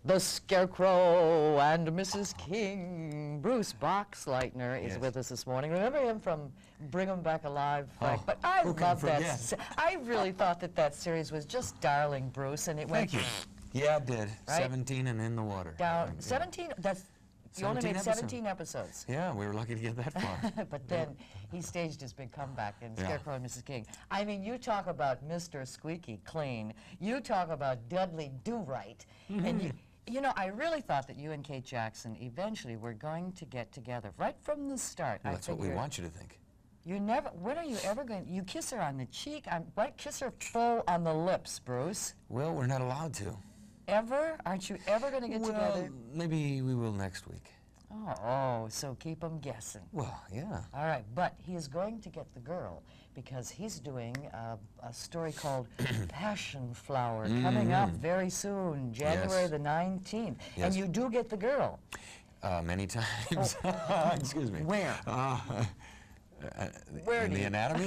The Scarecrow and Mrs. King. Bruce Boxleitner is with us this morning. Remember him from Bring 'Em Back Alive, Frank? But I love that. I really thought that that series was just darling, Bruce, and it went. Thank you. Yeah, it did. Right? 17 and in the water. Down 17. That's. You only made 17 episodes. Yeah, we were lucky to get that far. But then he staged his big comeback in Scarecrow and Mrs. King. I mean, you talk about Mr. Squeaky Clean. You talk about Dudley Do-Right. And you know, I really thought that you and Kate Jackson eventually were going to get together right from the start. Well, that's what we want you to think. You never. When are you ever going? You kiss her on the cheek. Kiss her full on the lips, Bruce. Well, we're not allowed to. Ever? Aren't you ever going to get together? Maybe we will next week. Oh, so keep them guessing. Well, yeah. All right, but he is going to get the girl because he's doing a story called Passion Flower coming up very soon, January the 19th. Yes. And you do get the girl. Many times. Excuse me. Where? Where in the anatomy?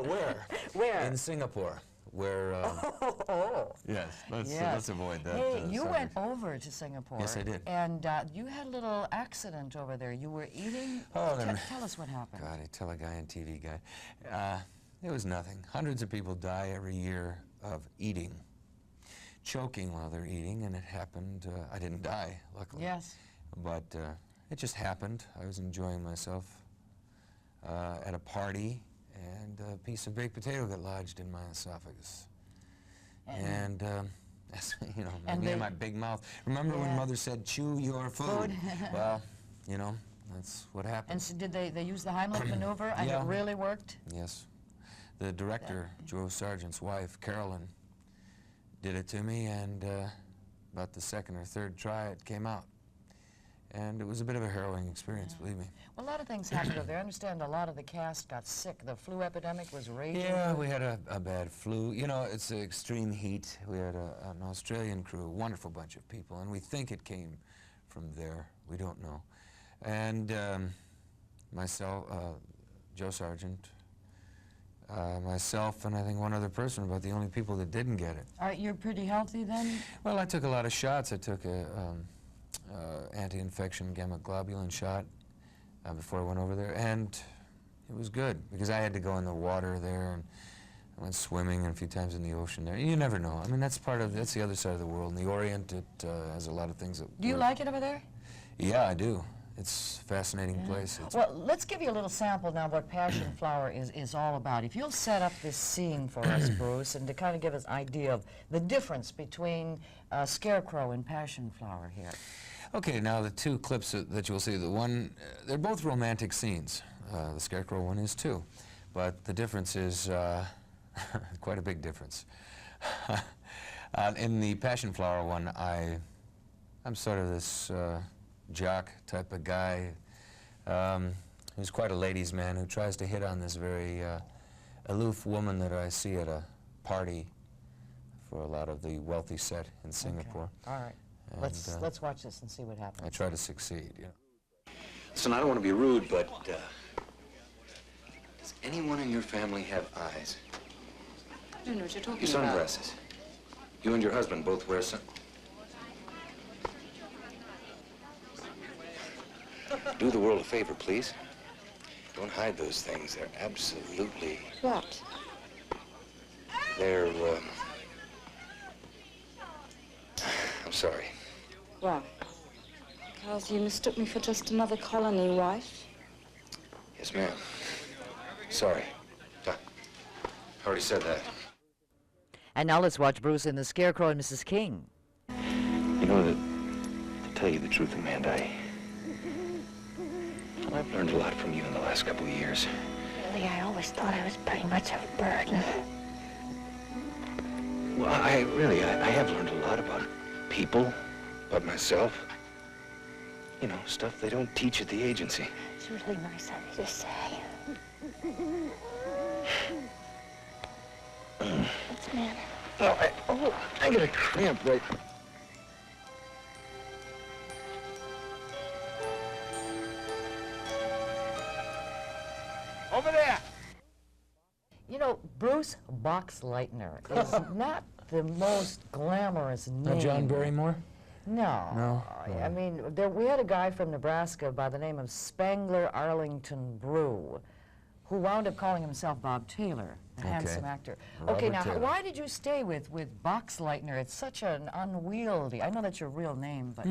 Where? Where? In Singapore. Where, yes, let's avoid that. Hey, you went over to Singapore. Yes, I did. And you had a little accident over there. You were eating. Tell us what happened. God, I tell a guy on TV guy. It was nothing. Hundreds of people die every year of eating, choking while they're eating, and it happened. I didn't die, luckily. Yes. But it just happened. I was enjoying myself at a party, and a piece of baked potato got lodged in my esophagus. And you know, me and my big mouth. Remember when Mother said, chew your food? Well, you know, that's what happened. And so did they use the Heimlich maneuver, and it really worked? Yes. The director, Joe Sargent's wife, Carolyn, did it to me, and about the second or third try, it came out. And it was a bit of a harrowing experience, believe me. Well, a lot of things happened over there. I understand a lot of the cast got sick. The flu epidemic was raging. Yeah, we had a bad flu. You know, it's extreme heat. We had an Australian crew, a wonderful bunch of people, and we think it came from there. We don't know. And myself, Joe Sargent, myself, and I think one other person, about the only people that didn't get it. All right, you're pretty healthy then? Well, I took a lot of shots. I took a anti-infection gamma globulin shot before I went over there, and it was good because I had to go in the water there, and I went swimming a few times in the ocean there. You never know. I mean, that's the other side of the world. In the Orient, it has a lot of things that. Do you like it over there? Yeah, I do. It's a fascinating place. Well, let's give you a little sample now of what Passion Flower is all about. If you'll set up this scene for us, Bruce, and to kind of give us an idea of the difference between Scarecrow and Passion Flower here. Okay, now the two clips that you'll see, the one, they're both romantic scenes. The Scarecrow one is too, but the difference is quite a big difference. In the Passion Flower one, I'm sort of this jock type of guy who's quite a ladies' man who tries to hit on this very aloof woman that I see at a party for a lot of the wealthy set in Singapore. Okay. All right. Let's watch this and see what happens. I try to succeed, you know. Listen, I don't want to be rude, but does anyone in your family have eyes? I don't know what you're talking about. Your sunglasses. You and your husband both wear Do the world a favor, please. Don't hide those things. They're absolutely... What? They're, I'm sorry. Why? Because you mistook me for just another colony wife? Yes, ma'am. Sorry. I already said that. And now let's watch Bruce in The Scarecrow and Mrs. King. You know, to tell you the truth, Amanda, I've learned a lot from you in the last couple of years. Really, I always thought I was pretty much a burden. Well, I have learned a lot about people, about myself. You know, stuff they don't teach at the agency. It's really nice of you to say. What's the matter? No, I get a cramp right... Over there! You know, Bruce Boxleitner is not the most glamorous name. No John Barrymore? No. No? I mean, we had a guy from Nebraska by the name of Spangler Arlington Brew, who wound up calling himself Bob Taylor, a handsome actor. Okay, Robert now, Taylor. why did you stay with Boxleitner? It's such an unwieldy, I know that's your real name, but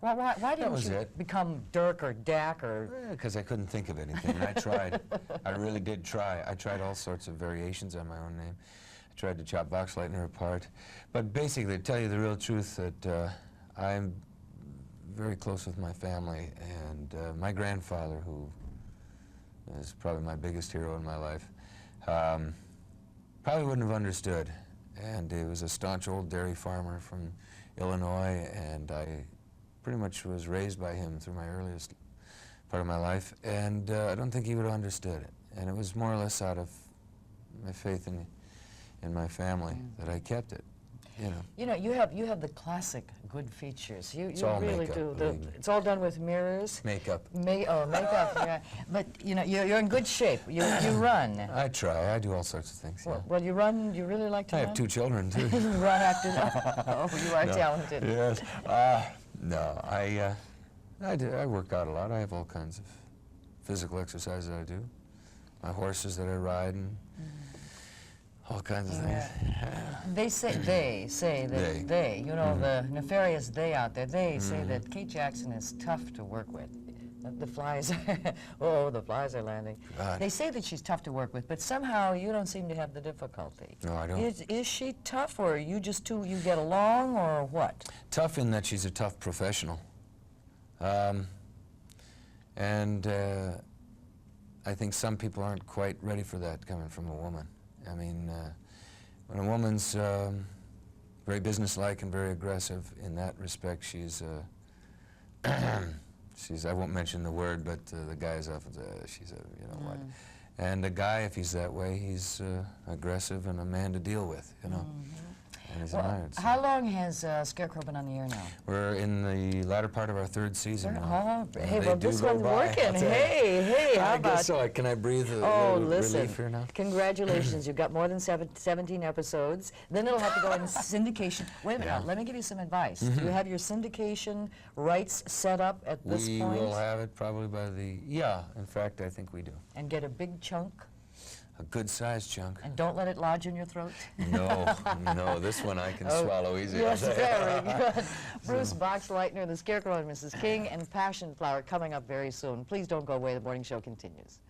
why didn't was you it. become Dirk or Dak or... Because I couldn't think of anything, and I tried. I really did try. I tried all sorts of variations on my own name. I tried to chop Boxleitner apart. But basically, to tell you the real truth, that I'm very close with my family, and my grandfather, who is probably my biggest hero in my life, probably wouldn't have understood. And he was a staunch old dairy farmer from Illinois, and I pretty much was raised by him through my earliest part of my life, and I don't think he would have understood it. And it was more or less out of my faith in my family that I kept it. You know, you have the classic good features. You all really makeup, do. believe me. It's all done with mirrors. Makeup. Makeup, yeah. But, you know, you're in good shape. You run. I try. I do all sorts of things, yeah. Well, you run, you really like to I run? have 2 children, too. You run after that? Oh, you are talented. Yes. No, I work out a lot. I have all kinds of physical exercises I do. My horses that I ride and all kinds of things. They say that they, you know, the nefarious they out there, they say that Kate Jackson is tough to work with. The flies, oh, the flies are landing. God. They say that she's tough to work with, but somehow you don't seem to have the difficulty. No, I don't. Is she tough, or are you just you get along, or what? Tough in that she's a tough professional. And I think some people aren't quite ready for that coming from a woman. I mean, when a woman's very businesslike and very aggressive in that respect, she's I won't mention the word, but the guy's off, she's a, you know what. And a guy, if he's that way, he's aggressive and a man to deal with, you know. And he's admired. So. How long has Scarecrow been on the air now? We're in the latter part of our 3rd season now. Oh, hey, They well, do this go one's by. working. Hey, how I about... guess so. Can I breathe a Oh, little listen, relief here now? congratulations. You've got more than 17 episodes. Then it'll have to go in syndication. Wait a minute, now, let me give you some advice. Do you have your syndication rights set up at this We point? will have it probably by the, in fact, I think we do. And get a big chunk? A good-sized chunk. And don't let it lodge in your throat? No, no, this one I can swallow easy. Yes, very good. Bruce Boxleitner, The Scarecrow and Mrs. King, and Passion Flower coming up very soon. Please don't go away. The morning show continues.